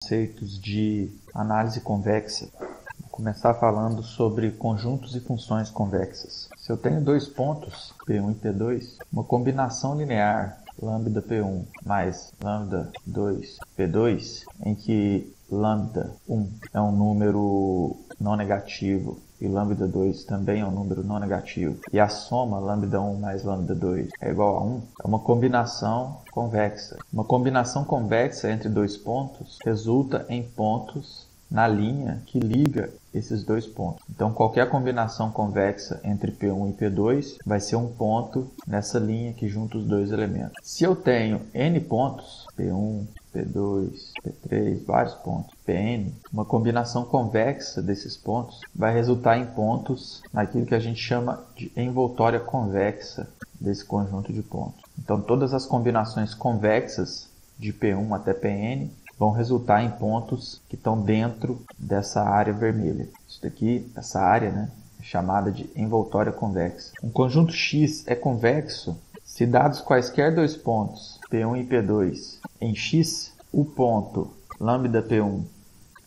Conceitos de análise convexa. Vou começar falando sobre conjuntos e funções convexas. Se eu tenho dois pontos, P1 e P2, uma combinação linear lambda P1 mais lambda 2 P2, em que lambda 1 é um número não negativo e lambda 2 também é um número não negativo, e a soma lambda 1 mais lambda 2 é igual a 1, é uma combinação convexa. Uma combinação convexa entre dois pontos resulta em pontos na linha que liga esses dois pontos. Então, qualquer combinação convexa entre P1 e P2 vai ser um ponto nessa linha que junta os dois elementos. Se eu tenho n pontos, P1, P2, P3, vários pontos, Pn, uma combinação convexa desses pontos vai resultar em pontos naquilo que a gente chama de envoltória convexa desse conjunto de pontos. Então, todas as combinações convexas de P1 até Pn vão resultar em pontos que estão dentro dessa área vermelha. Isso daqui, essa área, é chamada de envoltória convexa. Um conjunto X é convexo se dados quaisquer dois pontos, P1 e P2, em X, o ponto lambda P1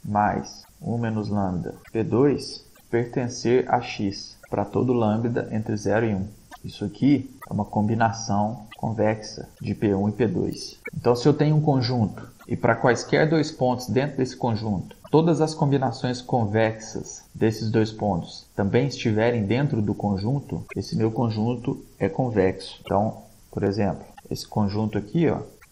mais 1 menos lambda P2 pertencer a X para todo lambda entre 0 e 1. Isso aqui é uma combinação convexa de P1 e P2. Então, se eu tenho um conjunto e para quaisquer dois pontos dentro desse conjunto, todas as combinações convexas desses dois pontos também estiverem dentro do conjunto, esse meu conjunto é convexo. Então, por exemplo, esse conjunto aqui,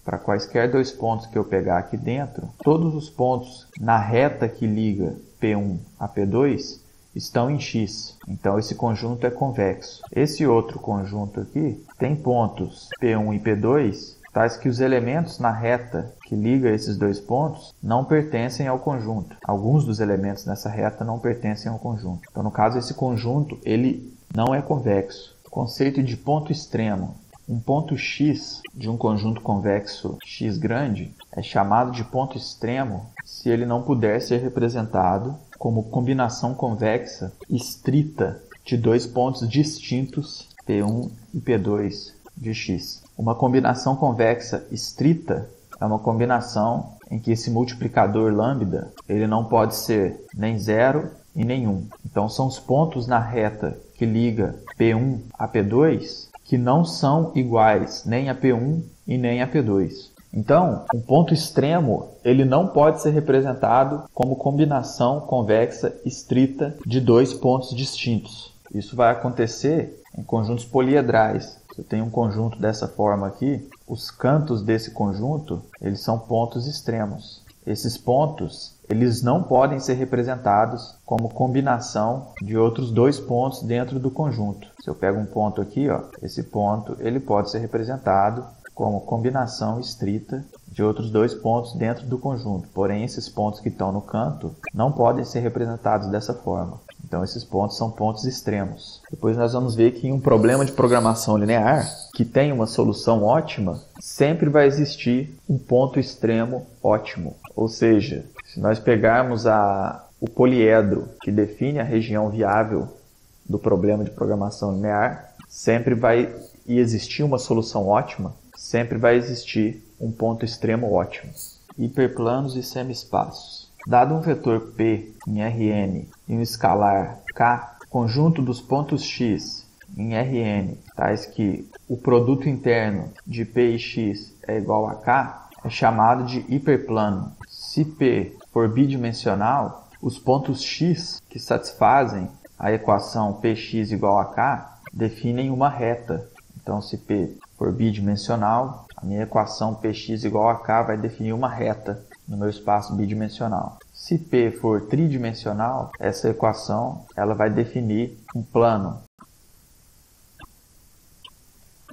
para quaisquer dois pontos que eu pegar aqui dentro, todos os pontos na reta que liga P1 a P2 estão em X. Então, esse conjunto é convexo. Esse outro conjunto aqui tem pontos P1 e P2, tais que os elementos na reta que liga esses dois pontos não pertencem ao conjunto. Alguns dos elementos nessa reta não pertencem ao conjunto. Então, no caso, esse conjunto ele não é convexo. Conceito de ponto extremo. Um ponto X de um conjunto convexo X grande é chamado de ponto extremo se ele não puder ser representado como combinação convexa estrita de dois pontos distintos, P1 e P2 de X. Uma combinação convexa estrita é uma combinação em que esse multiplicador lambda ele não pode ser nem 0 e nem 1. Então, são os pontos na reta que liga P1 a P2 que não são iguais nem a P1 e nem a P2. Então, um ponto extremo ele não pode ser representado como combinação convexa estrita de dois pontos distintos. Isso vai acontecer em conjuntos poliedrais. Se eu tenho um conjunto dessa forma aqui, os cantos desse conjunto eles são pontos extremos. Esses pontos eles não podem ser representados como combinação de outros dois pontos dentro do conjunto. Se eu pego um ponto aqui, esse ponto ele pode ser representado como combinação estrita de outros dois pontos dentro do conjunto. Porém, esses pontos que estão no canto não podem ser representados dessa forma. Então, esses pontos são pontos extremos. Depois nós vamos ver que em um problema de programação linear, que tem uma solução ótima, sempre vai existir um ponto extremo ótimo. Ou seja, se nós pegarmos o poliedro que define a região viável do problema de programação linear, sempre vai existir uma solução ótima, sempre vai existir um ponto extremo ótimo. Hiperplanos e semiespaços. Dado um vetor P em Rn e um escalar K, conjunto dos pontos X em Rn, tais que o produto interno de P e X é igual a K, é chamado de hiperplano. Se P for bidimensional, os pontos X que satisfazem a equação Px igual a K definem uma reta. Então, se P for bidimensional, a minha equação Px igual a K vai definir uma reta no meu espaço bidimensional. Se P for tridimensional, essa equação ela vai definir um plano.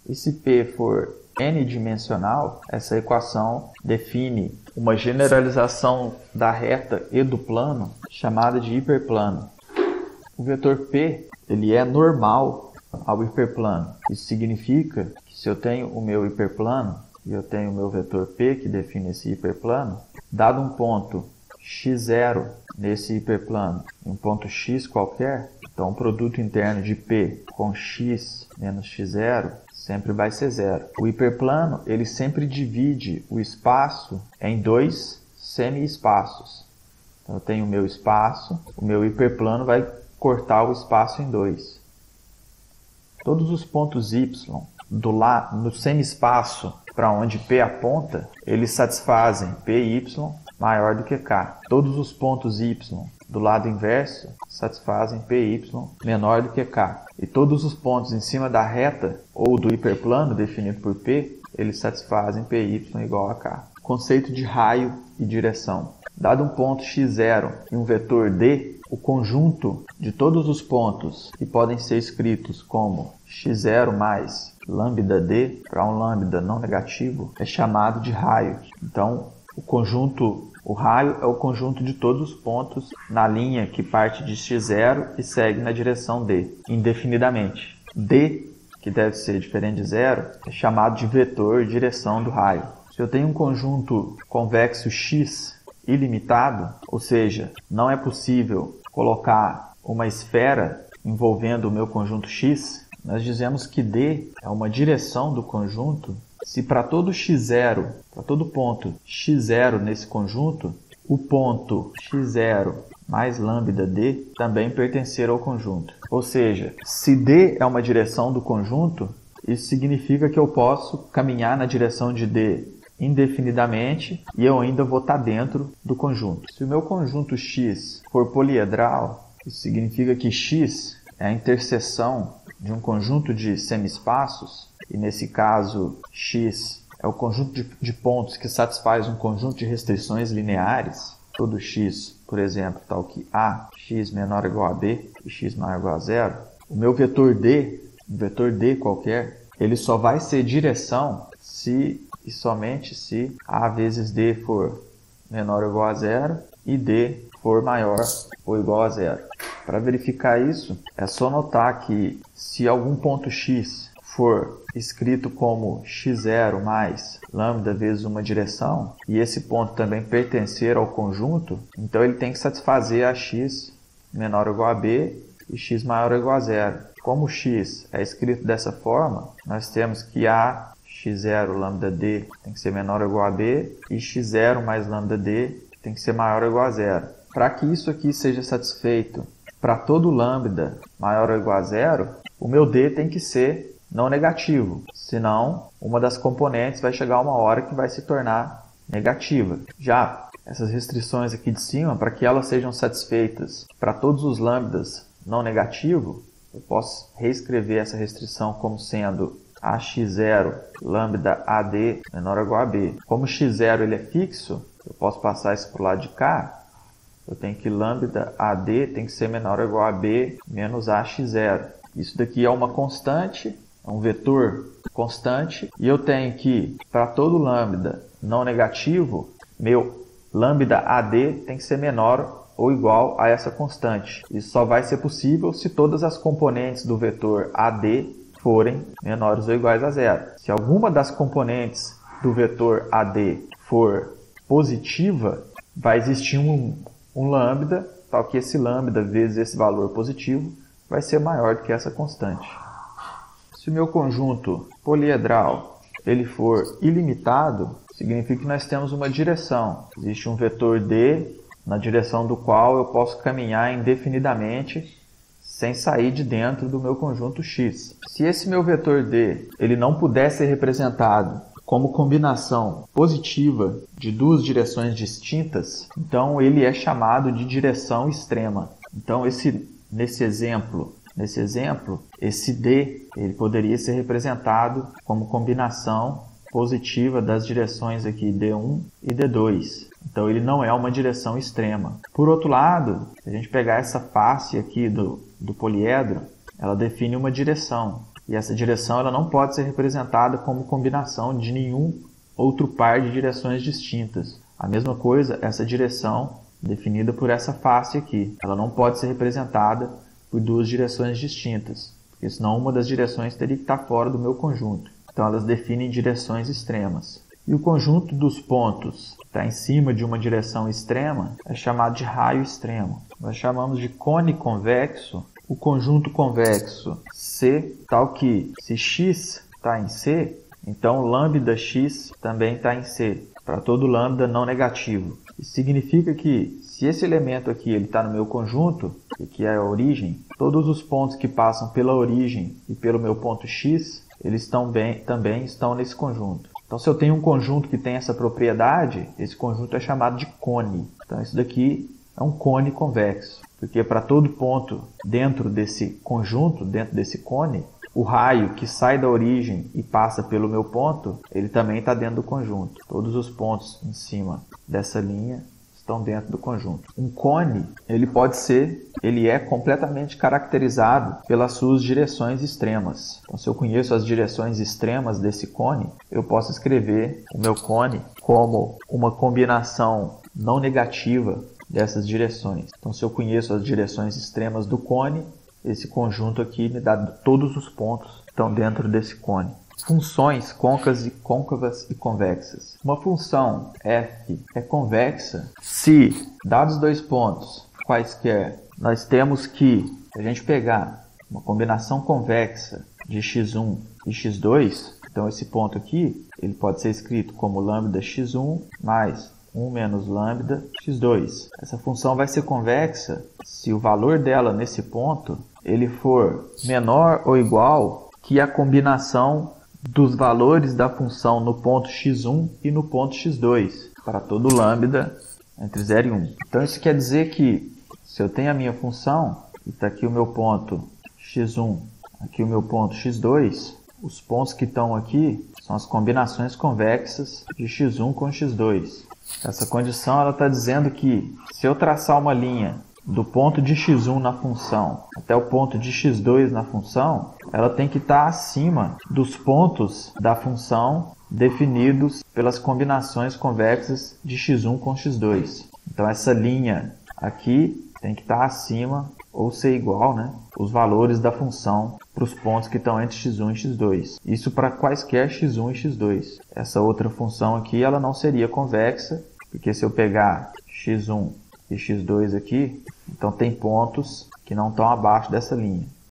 E se P for n-dimensional, essa equação define uma generalização da reta e do plano chamada de hiperplano. O vetor P ele é normal ao hiperplano. Isso significa que se eu tenho o meu hiperplano e eu tenho o meu vetor P que define esse hiperplano, dado um ponto x0 nesse hiperplano e um ponto x qualquer, então o produto interno de P com x menos x0 sempre vai ser zero. O hiperplano ele sempre divide o espaço em dois semi-espaços. Então, eu tenho o meu espaço, o meu hiperplano vai cortar o espaço em 2. Todos os pontos y no semi-espaço para onde P aponta, eles satisfazem PY maior do que K. Todos os pontos y do lado inverso satisfazem PY menor do que K. E todos os pontos em cima da reta ou do hiperplano definido por P, eles satisfazem PY igual a K. Conceito de raio e direção. Dado um ponto x0 e um vetor D, o conjunto de todos os pontos que podem ser escritos como x0 mais lambda D para um lambda não negativo é chamado de raio. Então, o raio é o conjunto de todos os pontos na linha que parte de x0 e segue na direção D, indefinidamente. D, que deve ser diferente de zero, é chamado de vetor direção do raio. Se eu tenho um conjunto convexo x ilimitado, ou seja, não é possível colocar uma esfera envolvendo o meu conjunto x, nós dizemos que D é uma direção do conjunto se para todo x0, para todo ponto x0 nesse conjunto, o ponto x0 mais lambda D também pertencer ao conjunto. Ou seja, se D é uma direção do conjunto, isso significa que eu posso caminhar na direção de D indefinidamente e eu ainda vou estar dentro do conjunto. Se o meu conjunto X for poliedral, isso significa que X é a interseção de um conjunto de semi-espaços, e nesse caso X é o conjunto de pontos que satisfaz um conjunto de restrições lineares. Todo X, por exemplo, tal que A, X menor ou igual a B e X maior ou igual a zero. O meu vetor D, um vetor D qualquer, ele só vai ser direção se e somente se A vezes D for menor ou igual a zero e D for maior ou igual a zero. Para verificar isso, é só notar que se algum ponto x for escrito como x0 mais lambda vezes uma direção, e esse ponto também pertencer ao conjunto, então ele tem que satisfazer a x menor ou igual a b e x maior ou igual a zero. Como o x é escrito dessa forma, nós temos que a x0 lambda d tem que ser menor ou igual a b e x0 mais lambda d tem que ser maior ou igual a zero. Para que isso aqui seja satisfeito para todo lambda maior ou igual a zero, o meu d tem que ser não negativo, senão uma das componentes vai chegar uma hora que vai se tornar negativa. Já essas restrições aqui de cima, para que elas sejam satisfeitas para todos os lambdas não negativo, eu posso reescrever essa restrição como sendo AX0 lambda AD menor ou igual a B. Como x0 ele é fixo, eu posso passar isso para o lado de cá. Eu tenho que lambda AD tem que ser menor ou igual a B menos AX0. Isso daqui é uma constante, é um vetor constante. E eu tenho que, para todo lambda não negativo, meu lambda AD tem que ser menor ou igual a essa constante. Isso só vai ser possível se todas as componentes do vetor AD forem menores ou iguais a zero. Se alguma das componentes do vetor AD for positiva, vai existir um lambda, tal que esse lambda vezes esse valor positivo vai ser maior do que essa constante. Se o meu conjunto poliedral ele for ilimitado, significa que nós temos uma direção. Existe um vetor D na direção do qual eu posso caminhar indefinidamente sem sair de dentro do meu conjunto X. Se esse meu vetor D ele não puder ser representado como combinação positiva de duas direções distintas, então ele é chamado de direção extrema. Então nesse exemplo, esse D ele poderia ser representado como combinação positiva das direções aqui D1 e D2. Então ele não é uma direção extrema. Por outro lado, se a gente pegar essa face aqui do poliedro, ela define uma direção. E essa direção ela não pode ser representada como combinação de nenhum outro par de direções distintas. A mesma coisa, essa direção definida por essa face aqui. Ela não pode ser representada por duas direções distintas, porque senão uma das direções teria que estar fora do meu conjunto. Então elas definem direções extremas. E o conjunto dos pontos que está em cima de uma direção extrema é chamado de raio extremo. Nós chamamos de cone convexo o conjunto convexo C, tal que se x está em C, então lambda x também está em C, para todo lambda não negativo. Isso significa que se esse elemento aqui está no meu conjunto, que é a origem, todos os pontos que passam pela origem e pelo meu ponto x, eles também estão nesse conjunto. Então, se eu tenho um conjunto que tem essa propriedade, esse conjunto é chamado de cone. Então, isso daqui é um cone convexo, porque para todo ponto dentro desse conjunto, dentro desse cone, o raio que sai da origem e passa pelo meu ponto, ele também está dentro do conjunto. Todos os pontos em cima dessa linha estão dentro do conjunto. Um cone, ele é completamente caracterizado pelas suas direções extremas. Então, se eu conheço as direções extremas desse cone, eu posso escrever o meu cone como uma combinação não negativa dessas direções. Então, se eu conheço as direções extremas do cone, esse conjunto aqui me dá todos os pontos que estão dentro desse cone. Funções côncavas e convexas. Uma função f é convexa se, dados dois pontos quaisquer, nós temos que, se a gente pegar uma combinação convexa de x1 e x2, então esse ponto aqui ele pode ser escrito como lambda x1 mais 1 menos lambda x2. Essa função vai ser convexa se o valor dela nesse ponto ele for menor ou igual que a combinação dos valores da função no ponto x1 e no ponto x2, para todo lambda entre 0 e 1. Então isso quer dizer que se eu tenho a minha função, e está aqui o meu ponto x1, aqui o meu ponto x2, os pontos que estão aqui são as combinações convexas de x1 com x2. Essa condição ela está dizendo que se eu traçar uma linha do ponto de x1 na função até o ponto de x2 na função, ela tem que estar acima dos pontos da função definidos pelas combinações convexas de x1 com x2. Então essa linha aqui tem que estar acima ou ser igual, os valores da função para os pontos que estão entre x1 e x2. Isso para quaisquer x1 e x2. Essa outra função aqui ela não seria convexa, porque se eu pegar x1 e x2 aqui, então tem pontos que não estão abaixo dessa linha.